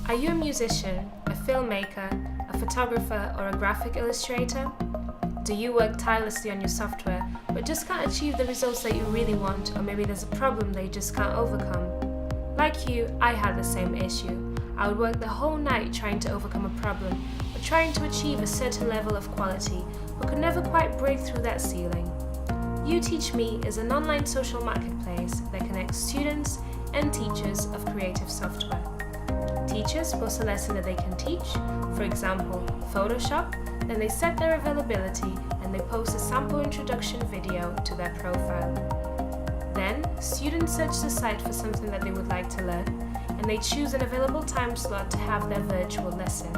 Are you a musician, a filmmaker, a photographer, or a graphic illustrator? Do you work tirelessly on your software but just can't achieve the results that you really want, or maybe there's a problem that you just can't overcome? Like you, I had the same issue. I would work the whole night trying to overcome a problem or trying to achieve a certain level of quality but could never quite break through that ceiling. You Teach Me is an online social marketplace that connects students and teachers of creative software. Teachers post a lesson that they can teach, for example, Photoshop, then they set their availability and they post a sample introduction video to their profile. Then, students search the site for something that they would like to learn, and they choose an available time slot to have their virtual lesson.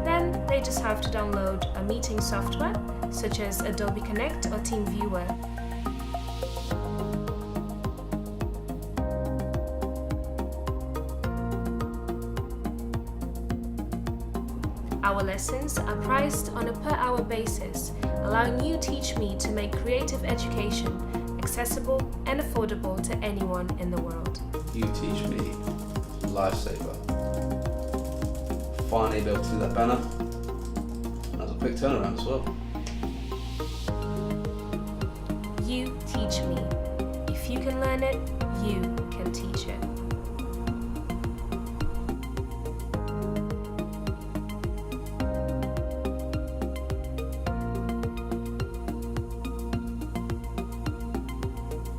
Then, they just have to download a meeting software, such as Adobe Connect or TeamViewer. Our lessons are priced on a per-hour basis, allowing You Teach Me to make creative education accessible and affordable to anyone in the world. You Teach Me, lifesaver. Finally able to do that banner. That was a quick turnaround as well. You Teach Me. If you can learn it, you can teach it.